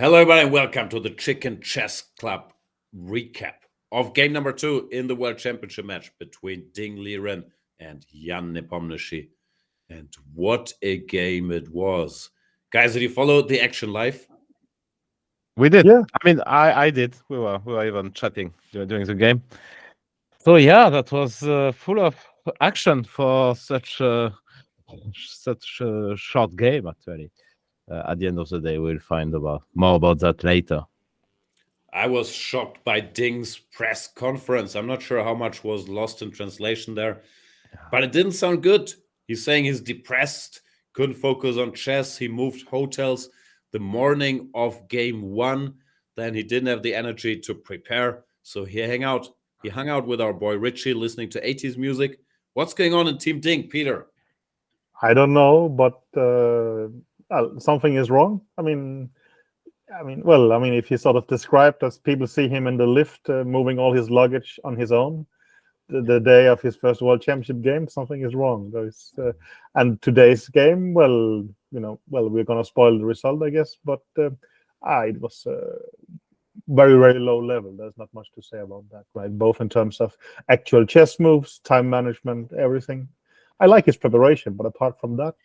Hello, everybody, and welcome to the Chicken Chess Club recap of game number 2 in the World Championship match between Ding Liren and Jan Nepomniachtchi. And what a game it was. Guys, did you follow the action live? We did. Yeah. I mean, I did. We were even chatting during the game. So yeah, that was full of action for such a short game. Actually, at the end of the day, we'll find more about that later. I was shocked by Ding's press conference. I'm not sure how much was lost in translation there, but it didn't sound good. He's saying he's depressed, couldn't focus on chess. He moved hotels the morning of game 1. Then he didn't have the energy to prepare. So he hung out with our boy Richie, listening to 80s music. What's going on in Team Ding, Peter? I don't know, but something is wrong. I mean, if he sort of described as people see him in the lift moving all his luggage on his own, the day of his first World Championship game, something is wrong. And today's game, we're gonna spoil the result, I guess, but it was very, very low level. There's not much to say about that, right? Both in terms of actual chess moves, time management, everything. I like his preparation, but apart from that,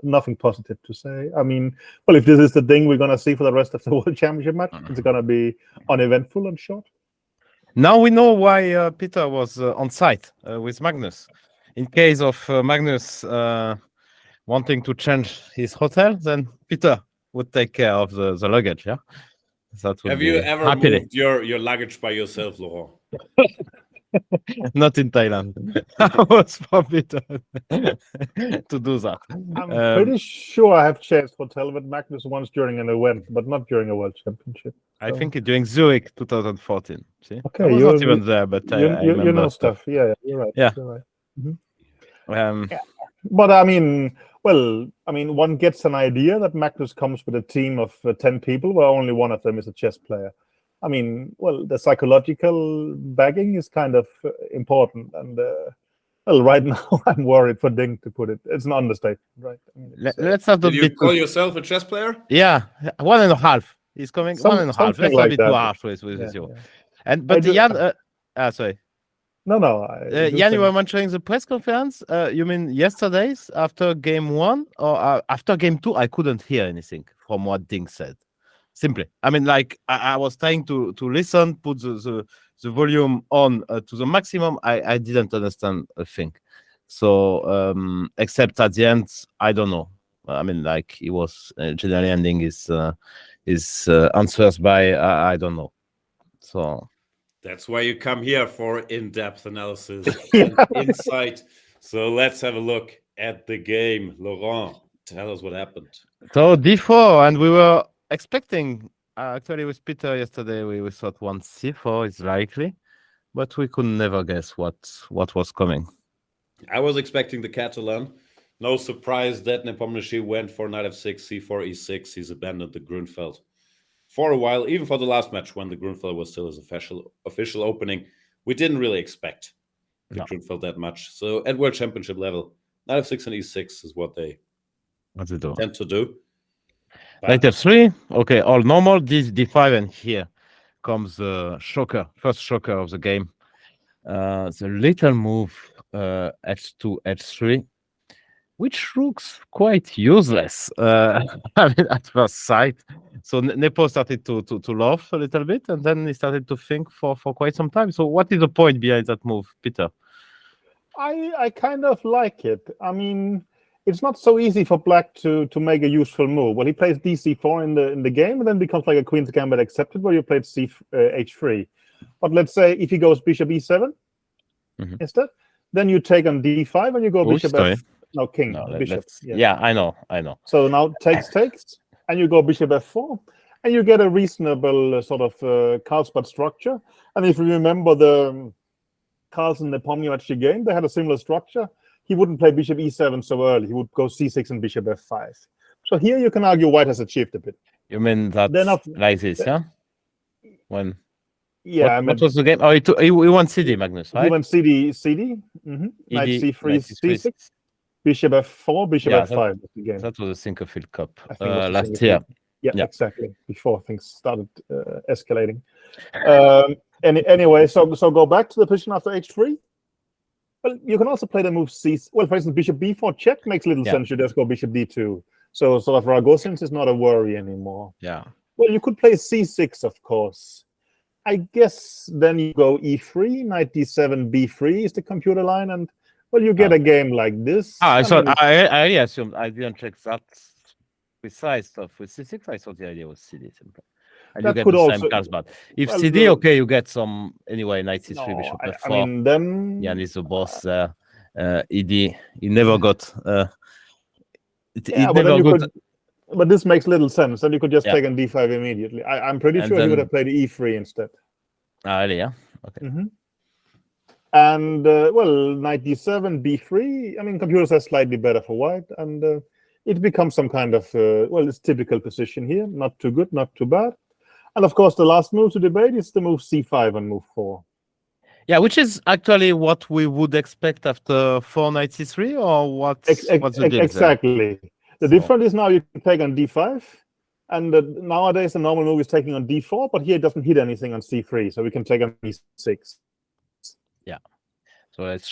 nothing positive to say. I mean, well, if this is the thing we're going to see for the rest of the World Championship match, it's going to be uneventful and short. Now we know why Peter was on site with Magnus. In case of Magnus wanting to change his hotel, then Peter would take care of the luggage, yeah? Have you ever moved your luggage by yourself, Laurent? Not in Thailand. I was forbidden to do that. I'm pretty sure I have chairs hotel with Magnus once during an event, but not during a World Championship. So. I think during Zurich 2014. See? Okay, I was not even there, but you know stuff. Yeah, you're right. Yeah. You're right. Mm-hmm. Yeah. But one gets an idea that Magnus comes with a team of 10 people, where only one of them is a chess player. I mean, the psychological backing is kind of important. And, right now, I'm worried for Ding, to put it. It's an understatement, right? I mean, let's have the Did you call yourself a chess player? Yeah, 1.5. He's coming 1.5. Let's not be too harsh with you. Yeah. But Jan, sorry. No. Jan, you were mentioning the press conference. You mean yesterday's after game 1 or after game 2? I couldn't hear anything from what Ding said. Simply, I mean, like I was trying to listen, put the volume on to the maximum. I didn't understand a thing. So except at the end, I don't know. I mean, like he was generally ending his answers by I don't know. So that's why you come here for in-depth analysis and insight. So let's have a look at the game. Laurent, tell us what happened. So D4, and we were expecting, actually with Peter yesterday, we thought 1c4 is likely, but we could never guess what was coming. I was expecting the Catalan. No surprise that Nepomniachtchi went for knight f6, c4, e6. He's abandoned the Grunfeld for a while, even for the last match when the Grunfeld was still his official opening. We didn't really expect the Grunfeld that much. So at World Championship level, knight f6 and e6 is what they tend to do. Knight f3, okay, all normal. This d5, and here comes the first shocker of the game. The little move h2, h3, which looks quite useless. I mean, at first sight. So Nepo started to laugh a little bit, and then he started to think for quite some time. So what is the point behind that move, Peter? I kind of like it. I mean, it's not so easy for Black to make a useful move. Well, he plays dc4 in the game, and then becomes like a queen's gambit accepted, where you played h3. But let's say if he goes bishop e7 instead, then you take on d5 and you go bishop f. No, king. No, bishop. Yeah, I know. So now takes, and you go bishop f4, and you get a reasonable sort of Carlsbad structure. And if you remember the Carlsen Nepomniachtchi game, they had a similar structure. He wouldn't play bishop e7 so early. He would go c6 and bishop f5. So here you can argue white has achieved a bit. You mean that like this, yeah? When? Yeah. What was the game? Oh, he won CD, Magnus, right? He won CD. Mm-hmm. Knight c3, c6, bishop f4, bishop f5. That was a Sinkerfield Cup last year. Yeah, Yeah. exactly. Before things started escalating. Anyway, so go back to the position after h3. Well, you can also play the move c. Well, for instance, bishop b4 check makes little sense. You just go bishop d2. So sort of Ragozins is not a worry anymore. Yeah. Well, you could play c6, of course. I guess then you go e3, knight d7, b3 is the computer line, and well, you get a game like this. I mean, I really assumed I didn't check that precise stuff with c6. I thought the idea was cd simply. And you that get could the also same cards, but if well, CD, okay, you get some anyway. Knight c3, no, bishop f4. I mean, then Jan is the boss. ED, he never got. It yeah, but never then you got. could. But this makes little sense. Then you could just Yeah. take on d5 immediately. I'm pretty And sure he would then- have played e3 instead. Really? Yeah. Okay. And well, knight d7, b3. I mean, computers are slightly better for white, and it becomes some kind of well, it's typical position here. Not too good, not too bad. And of course, the last move to debate is the move c5 and move 4. Yeah, which is actually what we would expect after 4 knight c3, or what's the deal there? Exactly. The So- difference is now you can take on d5, and nowadays the normal move is taking on d4, but here it doesn't hit anything on c3, so we can take on e6. So let's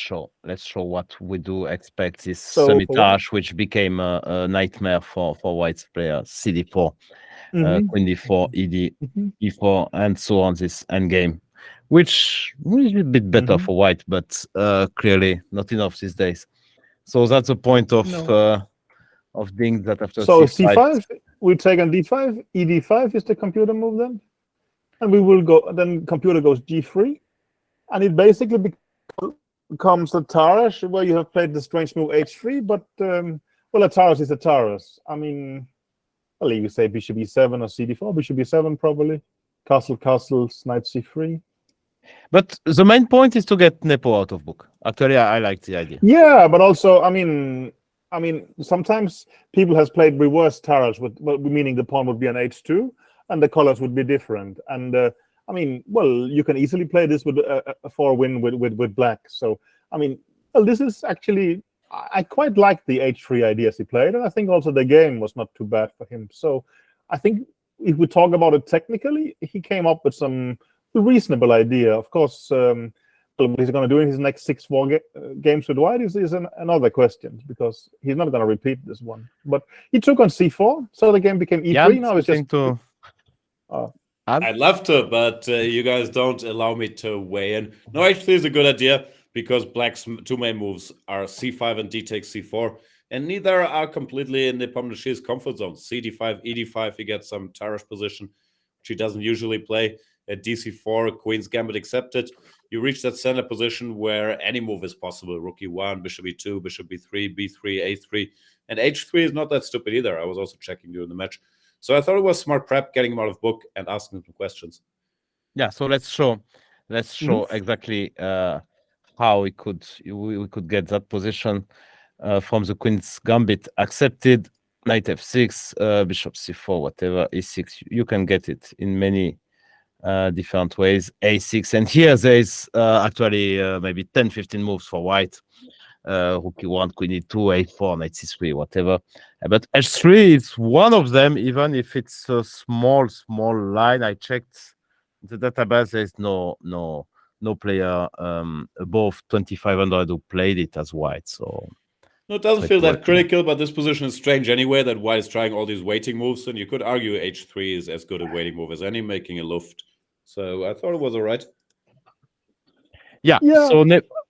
show what we do expect this So for Semitage, which became a nightmare for white's player. CD4, Queen d4, ED, e4, and so on. This endgame, which is a bit better for white, but clearly not enough these days. So that's the point of things that after So c5, c5, we take on d5, ed5 is the computer move then, and we will go. Then computer goes g3, and it basically becomes a Tarash where you have played the strange move h3, but well, a Tarash is a Tarash. I mean, well, you say bishop e7 or cd4, bishop e7 probably, castles, knight c3. But the main point is to get Nepo out of book. Actually, I like the idea. Yeah, but also, I mean, sometimes people has played reverse Tarash, meaning the pawn would be on h2, and the colors would be different. And I mean, well, you can easily play this with a 4-win with black. So, I mean, well, this is actually, I quite like the h3 ideas he played, and I think also the game was not too bad for him. So, I think if we talk about it technically, he came up with some reasonable idea. Of course, what he's going to do in his next 6 games with white is another question, because he's not going to repeat this one. But he took on c4, so the game became e3. Jan, now it's just to. I'd love to, but you guys don't allow me to weigh in. No, actually, is a good idea because black's 2 main moves are c5 and d takes c4, and neither are completely in Nepomniachtchi's comfort zone. cd5, ed5, he gets some Tarash position, which he doesn't usually play. At dc4, Queen's Gambit accepted. You reach that center position where any move is possible. Rook e1, bishop e2, bishop b3, b3, a3, and h3 is not that stupid either. I was also checking during the match. So I thought it was smart prep, getting him out of book and asking him some questions. Yeah, so let's show exactly how we could get that position from the Queen's Gambit. Accepted, knight f6, bishop c4, whatever, e6. You can get it in many different ways. A6, and here there is actually maybe 10-15 moves for white. Rook e1, Queen e2, a4, knight c3, whatever. But h3 is one of them, even if it's a small line. I checked the database. There's no player above 2,500 who played it as white. So no, it doesn't feel that critical, but this position is strange anyway, that white is trying all these waiting moves, and you could argue h3 is as good a waiting move as any, making a luft. So I thought it was all right. Yeah. So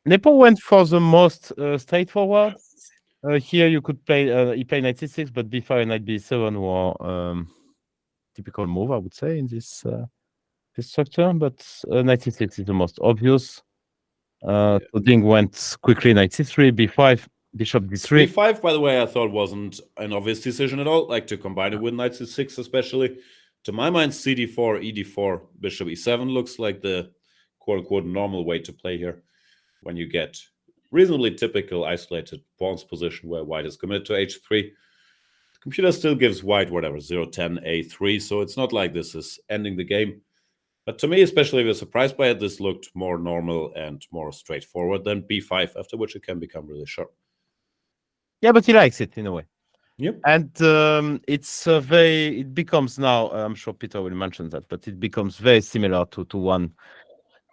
Nepo went for the most straightforward. Here you could play he played knight c6, but b5 and knight b7 were typical move, I would say, in this structure. But knight c6 is the most obvious. So Ding went quickly knight c3, b5, bishop d3. b5, by the way, I thought wasn't an obvious decision at all. Like to combine it with knight c6, especially. To my mind, cd4, ed4, bishop e7 looks like the quote-unquote normal way to play here when you get reasonably typical isolated pawns position where white is committed to h3. The computer still gives white whatever 0-10 a3, so it's not like this is ending the game. But to me, especially if you're surprised by it, this looked more normal and more straightforward than b5, after which it can become really sharp. Yeah, but he likes it in a way. Yep. And it becomes now, I'm sure Peter will mention that, but it becomes very similar to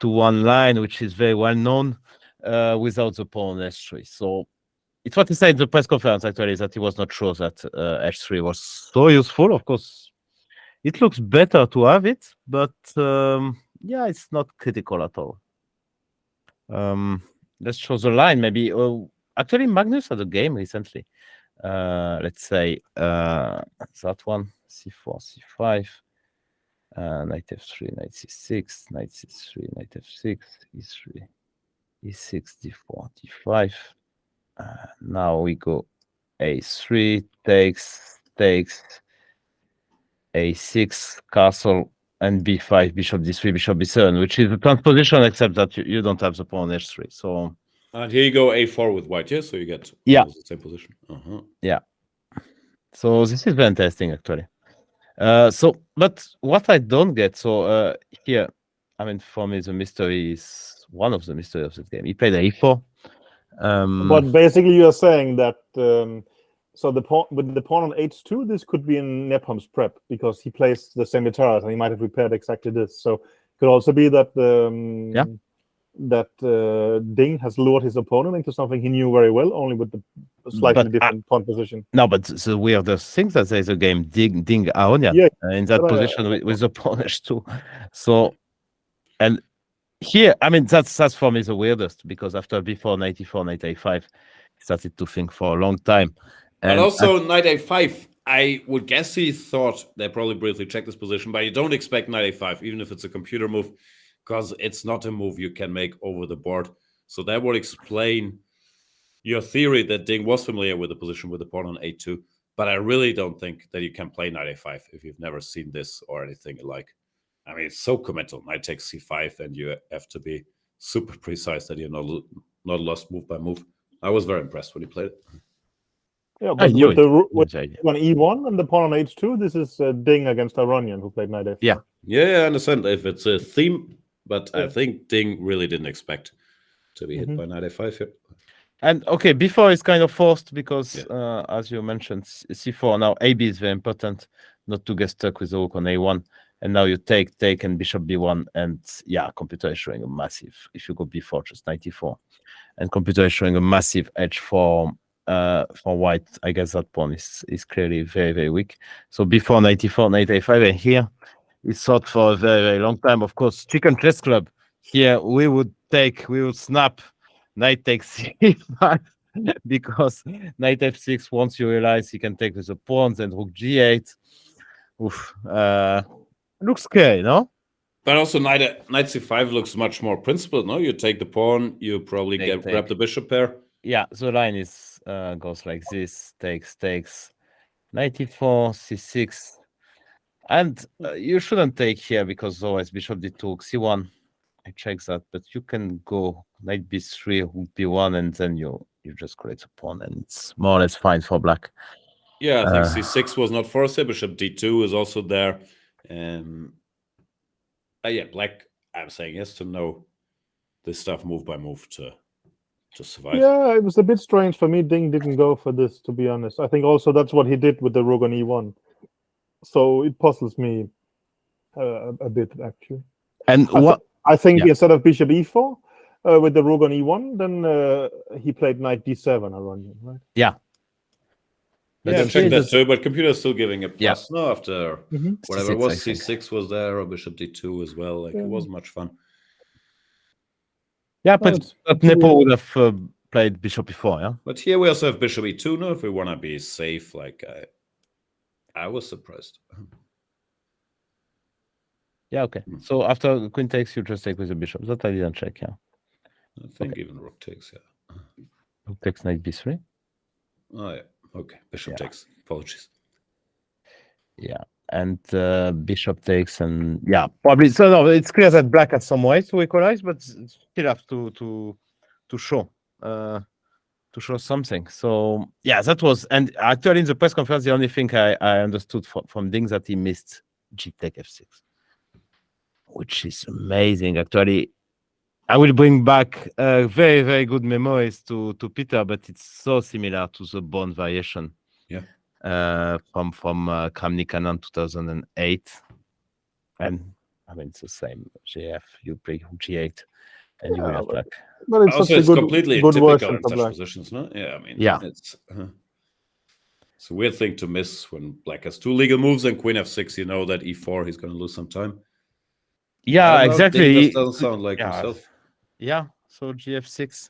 one line, which is very well known, without the pawn h3. So it's what he said in the press conference, actually, that he was not sure that h3 was so useful. Of course, it looks better to have it, but yeah, it's not critical at all. Let's show the line, maybe. Actually, Magnus had a game recently. Let's say that one, c4, c5, knight f3, knight c6, knight c3, knight f6, e3, e6, d4, d5. Now we go a3, takes, a6, castle, and b5, bishop d3, bishop b7, which is the transposition, except that you don't have the pawn h3. So And here you go a4 with white, yeah? So you get Yeah. almost the same position. Yeah. So this is very interesting, actually. But what I don't get, here, I mean, for me, the mystery is one of the mysteries of this game. He played a4. But basically, you are saying that so the pawn with the pawn on h2, this could be in Nepom's prep because he plays the semitaras and he might have prepared exactly this. So it could also be that Ding has lured his opponent into something he knew very well, only with the slightly different pawn position. No, but the weirdest thing that there's a game Ding Aonian in that position with the pawn h2. So, and here, I mean, that's for me the weirdest, because after before 94, knight a5, he started to think for a long time. And also knight a5, I would guess he thought they probably briefly checked this position, but you don't expect knight a5, even if it's a computer move, because it's not a move you can make over the board. So that would explain your theory that Ding was familiar with the position with the pawn on a2. But I really don't think that you can play knight a5 if you've never seen this or anything alike. I mean, it's so committal. Knight takes c5, and you have to be super precise that you're not lost move by move. I was very impressed when he played it. Yeah, but with on e1 and the pawn on h2, this is Ding against Aronian, who played knight a5. Yeah, I understand if it's a theme, but I think Ding really didn't expect to be hit by knight a5 here. And okay, before it's kind of forced because, as you mentioned, c4. Now AB is very important, not to get stuck with the rook on a1. And now you take, and bishop b1. And yeah, computer is showing a massive, if you go b4, just 94. And computer is showing a massive edge for white. I guess that pawn is clearly very, very weak. So before 94, knight a5. And here, it's thought for a very, very long time. Of course, Chicken Chess Club. Here, we would snap knight takes c5 because knight f6, once you realize he can take with the pawns, and rook g8. Oof, looks scary, no? But also knight c5 looks much more principled, no? You take the pawn, you probably grab the bishop pair. Yeah, the line is goes like this, takes, knight e4, c6. And you shouldn't take here because otherwise bishop d2, c1. I check that, but you can go knight b3, rook b1, and then you just create a pawn, and it's more or less fine for black. Yeah, I think c6 was not forced. Bishop d2 is also there. Yeah, black, I'm saying yes to know this stuff move by move to survive. Yeah, it was a bit strange for me. Ding didn't go for this, to be honest. I think also that's what he did with the rook on e1. So it puzzles me a bit, actually. And I think instead of bishop e4 with the rook on e1, then he played knight d7, Aronian, right? Yeah. Let's check that too, but computer's still giving a plus, no, after whatever it was. C6 was there, or bishop d2 as well. Like, it wasn't much fun. Yeah, but Nepo would have played bishop e4, yeah? But here we also have bishop e2, no, if we want to be safe. Like, I was surprised. Yeah, okay. So after queen takes, you just take with the bishop. That I didn't check, yeah. I think even rook takes, yeah. Rook takes knight b3. Oh, yeah. Okay. Bishop takes. Apologies. Yeah. And bishop takes, and yeah, probably. So no, it's clear that black has some ways to equalize, but still have to show something. So yeah, that was, and actually in the press conference, the only thing I understood from Ding that he missed g take f6. Which is amazing. Actually, I will bring back very, very good memories to Peter, but it's so similar to the Bond variation. Yeah. from Kramnik Anand 2008. And I mean, it's the same. JF, you play G8 and you will have black. But it's Also, such a it's good, completely good typical version in for such black. positions, no? Yeah, I mean, Yeah. it's a weird thing to miss when black has two legal moves and queen f6. You know that e4 he's going to lose some time. I Yeah, don't know, exactly. Ding just doesn't sound like yeah. himself. Yeah, so GF6.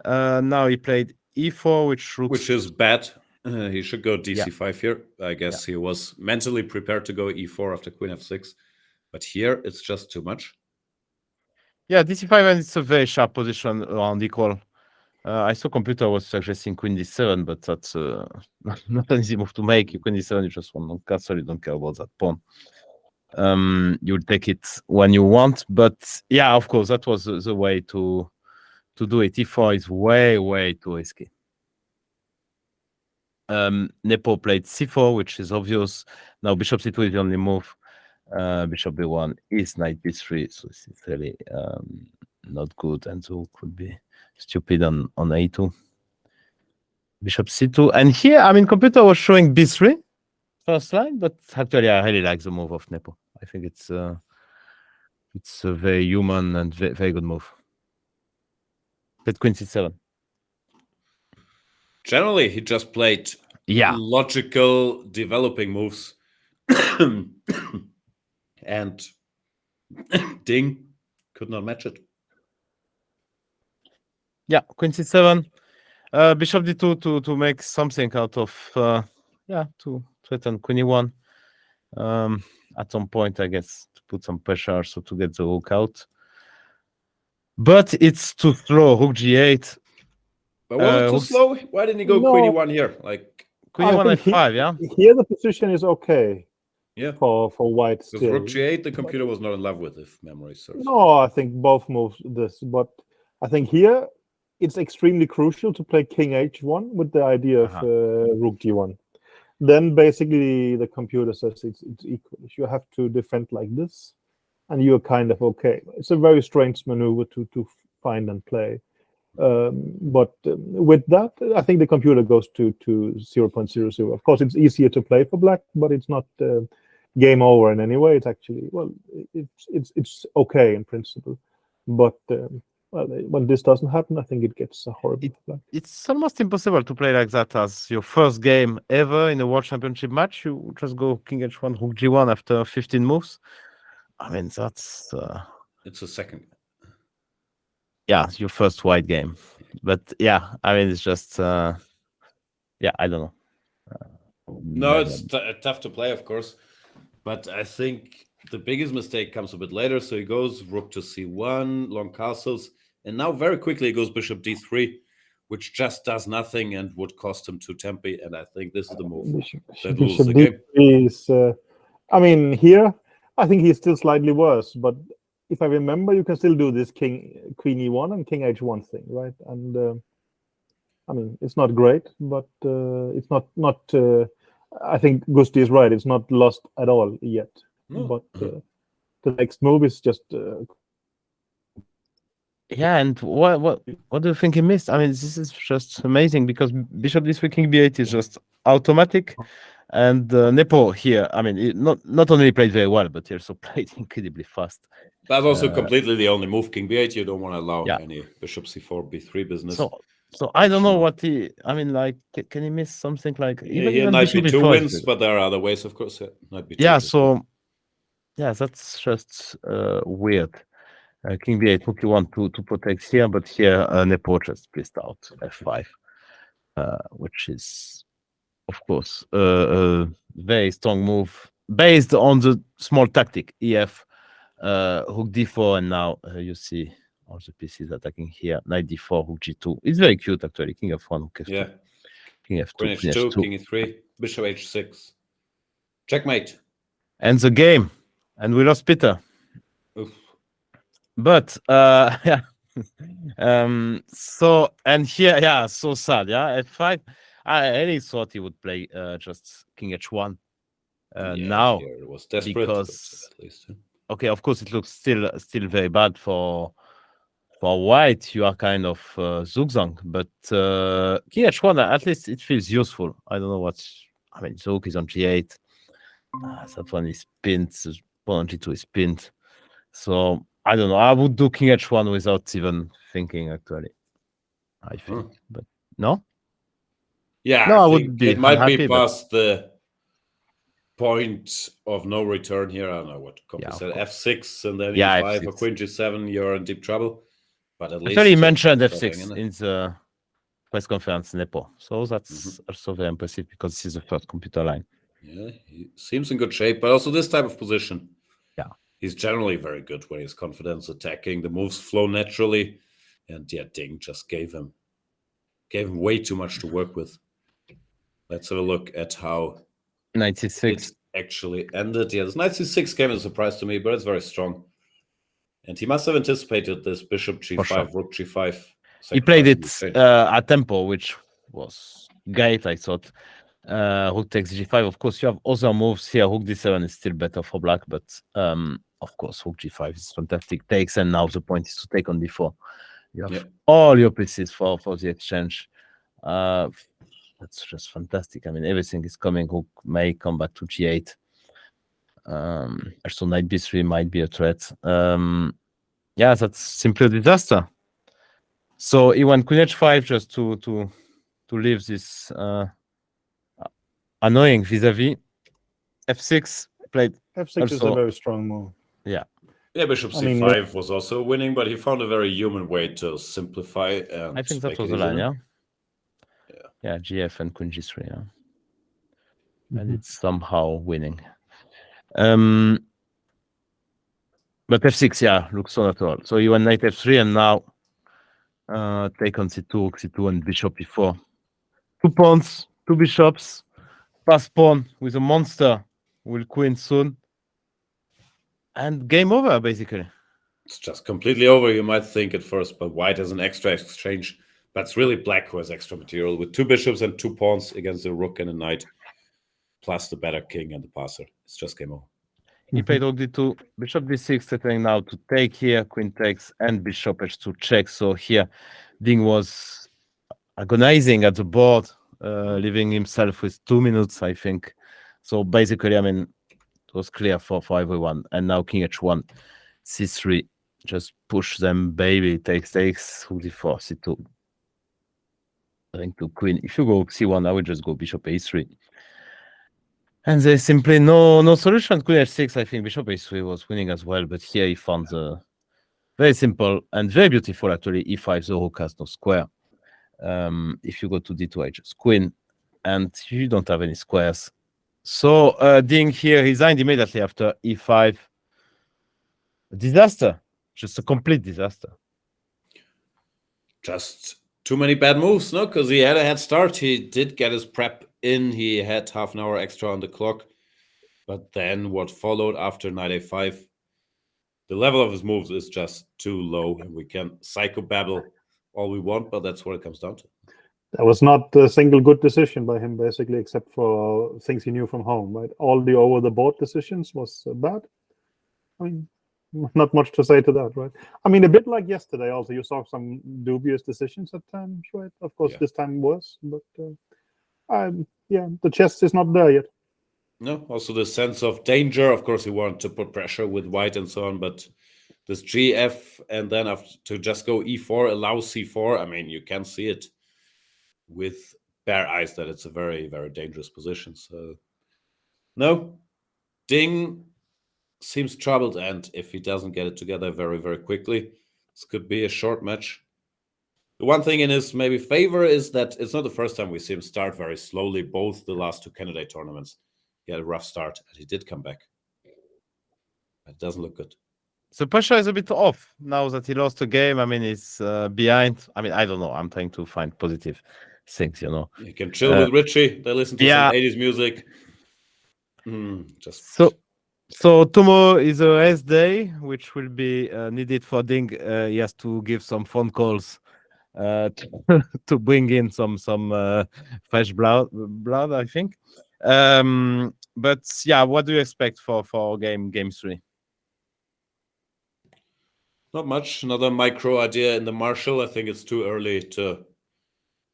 Now he played e4, Which is bad. He should go Yeah. dc5 here. I guess he was mentally prepared to go e4 after queen f6. But here, it's just too much. Yeah, dc5, and it's a very sharp position around equal. I saw computer was suggesting queen d7, but that's not an easy move to make. You queen d7, you just want to castle, you don't care about that pawn. You'll take it when you want, but yeah, of course, that was the way to do it. e4 is way too risky. Nepo played c4, which is obvious. Now bishop c2 is the only move. Bishop b1 is knight b3, so this is really not good, and so could be stupid on a2. Bishop c2, and here, I mean, computer was showing b3 first line, but actually I really like the move of Nepo. I think it's a very human and very good move. Played queen c7. Generally, he just played logical developing moves. And Ding could not match it. Yeah, queen c7. Bishop d2 to make something out of to threaten queen e1. At some point, I guess, to put some pressure so to get the rook out. But it's too slow. Rook g8. But was it too slow? Why didn't he go queen e1 here? Like queen e1 f5, yeah? Here the position is okay. Yeah. For white still. Because rook g8, the computer was not in love with, if memory serves. No, I think both moves this, but I think here it's extremely crucial to play king h1 with the idea of rook g1. Then basically the computer says it's equal. You have to defend like this, and you're kind of okay. It's a very strange maneuver to find and play. But with that, I think the computer goes to 0.00. Of course, it's easier to play for black, but it's not game over in any way. It's actually, well, it's okay in principle. But when this doesn't happen, I think it gets horrible. It's almost impossible to play like that as your first game ever in a World Championship match. You just go king h1, rook g1 after 15 moves. I mean, that's... It's a second. Yeah, it's your first white game. But yeah, I mean, it's just... I don't know. No, it's tough to play, of course. But I think the biggest mistake comes a bit later. So he goes rook to c1, long castles. And now very quickly he goes bishop d3, which just does nothing and would cost him 2 tempi. And I think this is the move that loses the game. Is, I mean, here, I think he's still slightly worse. But if I remember, you can still do this queen e1 and king h1 thing, right? And I mean, it's not great, but it's not I think Gusti is right. It's not lost at all yet. No. But the next move is just. Yeah, and what do you think he missed? I mean, this is just amazing because bishop d3 king b8 is just automatic, and Nepo here. I mean, it not only played very well, but he also played incredibly fast. That's also completely the only move. King b8. You don't want to allow any bishop c4 b3 business. So I don't know what he. I mean, like, can he miss something like even knight b2 wins? But there are other ways, of course. Knight b2. Yeah. So that's just weird. King b8, rook e1 to protect here, but here Nepo just placed out f5, which is, of course, a very strong move based on the small tactic ef, rook d4, and now you see all the pieces attacking here. Knight d4, rook g2. It's very cute, actually. King f1, rook f2. Yeah. King f2, Queen h2, king e3, bishop h6. Checkmate. Ends the game, and we lost Peter. Oof. But yeah. So, and here, so sad. Yeah, f5. I really thought he would play just king h1. Now it was desperate because at least. Okay, of course it looks still very bad for white. You are kind of zugzwang, but king h1 at least it feels useful. I don't know I mean, Zook is on G8. That one is pinned. Pawn on G2 is pinned. So I don't know. I would do King H1 without even thinking, actually. I think, but no. Yeah, No, I think would be it might unhappy, be but past the point of no return here. I don't know what Copy Yeah, of said. course. F6 and then Yeah, E5 or F6. Queen G7, you're in deep trouble. But at least actually, he just mentioned stop hanging F6 there. in the press conference, Nepo. So that's also very impressive because this is the first computer line. Yeah, he seems in good shape, but also this type of position. Yeah. He's generally very good when he's confidence attacking. The moves flow naturally. And yeah, Ding just gave him way too much to work with. Let's have a look at how 96. it actually ended. Yeah, this knight c6 came as a surprise to me, but it's very strong. And he must have anticipated this bishop g5, sure. rook g5. He played sacrificing it the exchange. at tempo, which was great, I thought. Rook takes g5. Of course, you have other moves here. Rook d7 is still better for black, but of course, rook g5 is fantastic. Takes, and now the point is to take on d4. You have all your pieces for the exchange. That's just fantastic. I mean, everything is coming. Rook may come back to g8. Also, knight b3 might be a threat. Yeah, that's simply a disaster. So he went queen h5 just to leave this annoying vis-a-vis. F6 played. F6 is a very strong move. Yeah. Yeah, bishop c5 was also winning, but he found a very human way to simplify and I think that make was it the line, easier. Yeah, GF and queen g3, yeah. And it's somehow winning. But f6, yeah, looks so natural. So you went knight f3 and now take on c2, rook c2, and bishop e4. 2 pawns, 2 bishops, pass pawn with a monster. Will queen soon. And game over, basically. It's just completely over, you might think at first, but white has an extra exchange. But it's really black who has extra material with 2 bishops and 2 pawns against a rook and a knight, plus the better king and the passer. It's just game over. He played rook d2, bishop d6, settling now to take here, queen takes, and bishop h2 check. So here, Ding was agonizing at the board, leaving himself with 2 minutes, I think. So basically, I mean, it was clear for everyone. And now king h1, c3, just push them, baby, takes, rook d4, c2. I think to queen. If you go c1, I would just go bishop a3. And there's simply no solution. Queen h6, I think bishop a3 was winning as well, but here he found the very simple and very beautiful, actually, e5, the rook has no square. If you go to d2, I just queen, and you don't have any squares. So Ding here resigned immediately after e5. A disaster, just a complete disaster. Just too many bad moves, no? Because he had a head start. He did get his prep in. He had half an hour extra on the clock. But then what followed after knight a5, the level of his moves is just too low. And we can psychobabble all we want, but that's what it comes down to. That was not a single good decision by him, basically, except for things he knew from home, right? All the over-the-board decisions was bad. I mean, not much to say to that, right? I mean, a bit like yesterday also, you saw some dubious decisions at times, right? Of course, this time worse, but yeah, the chess is not there yet. No, also the sense of danger. Of course, he wanted to put pressure with white and so on, but this GF and then after to just go E4, allow C4. I mean, you can see it with bare eyes that it's a very, very dangerous position. So, no, Ding seems troubled, and if he doesn't get it together very, very quickly, this could be a short match. The one thing in his maybe favor is that it's not the first time we see him start very slowly. Both the last 2 candidate tournaments, he had a rough start, and he did come back. It doesn't look good. The pressure is a bit off now that he lost a game. I mean, he's behind. I mean, I don't know. I'm trying to find positive things, you know. You can chill with Richie. They listen to some 80s music. So tomorrow is a rest day, which will be needed for Ding. He has to give some phone calls to bring in some fresh blood, I think. But yeah, what do you expect for game 3? Not much. Another micro idea in the Marshall. I think it's too early to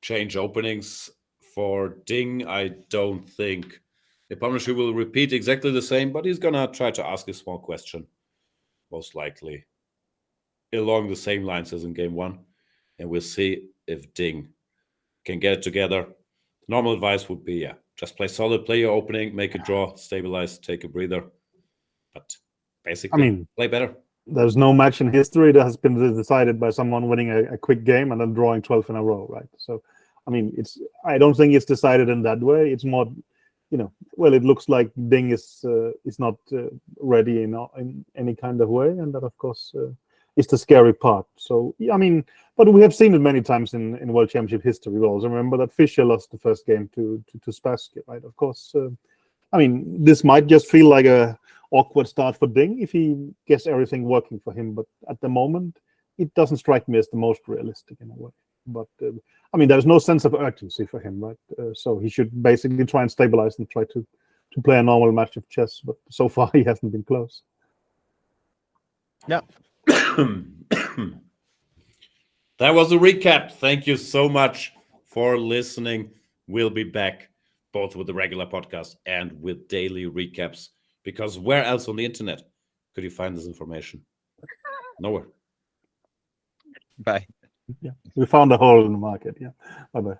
change openings for Ding, I don't think Nepomniachtchi will repeat exactly the same, but he's gonna try to ask a small question, most likely along the same lines as in game 1, and we'll see if Ding can get it together. Normal advice would be, just play solid, play your opening, make a draw, stabilize, take a breather, but basically play better. There's no match in history that has been decided by someone winning a quick game and then drawing 12 in a row, right? So, I don't think it's decided in that way. It's more, it looks like Ding is not ready in any kind of way, and that, of course, is the scary part. So, but we have seen it many times in World Championship history. We also remember that Fischer lost the first game to Spassky, right? Of course, this might just feel like a awkward start for Ding if he gets everything working for him, but at the moment it doesn't strike me as the most realistic in a way. But there's no sense of urgency for him, right? So he should basically try and stabilize and try to play a normal match of chess, but so far he hasn't been close. Yeah. That was a recap. Thank you so much for listening. We'll be back both with the regular podcast and with daily recaps, because where else on the internet could you find this information? Nowhere. Bye. Yeah, we found a hole in the market. Yeah. Bye-bye.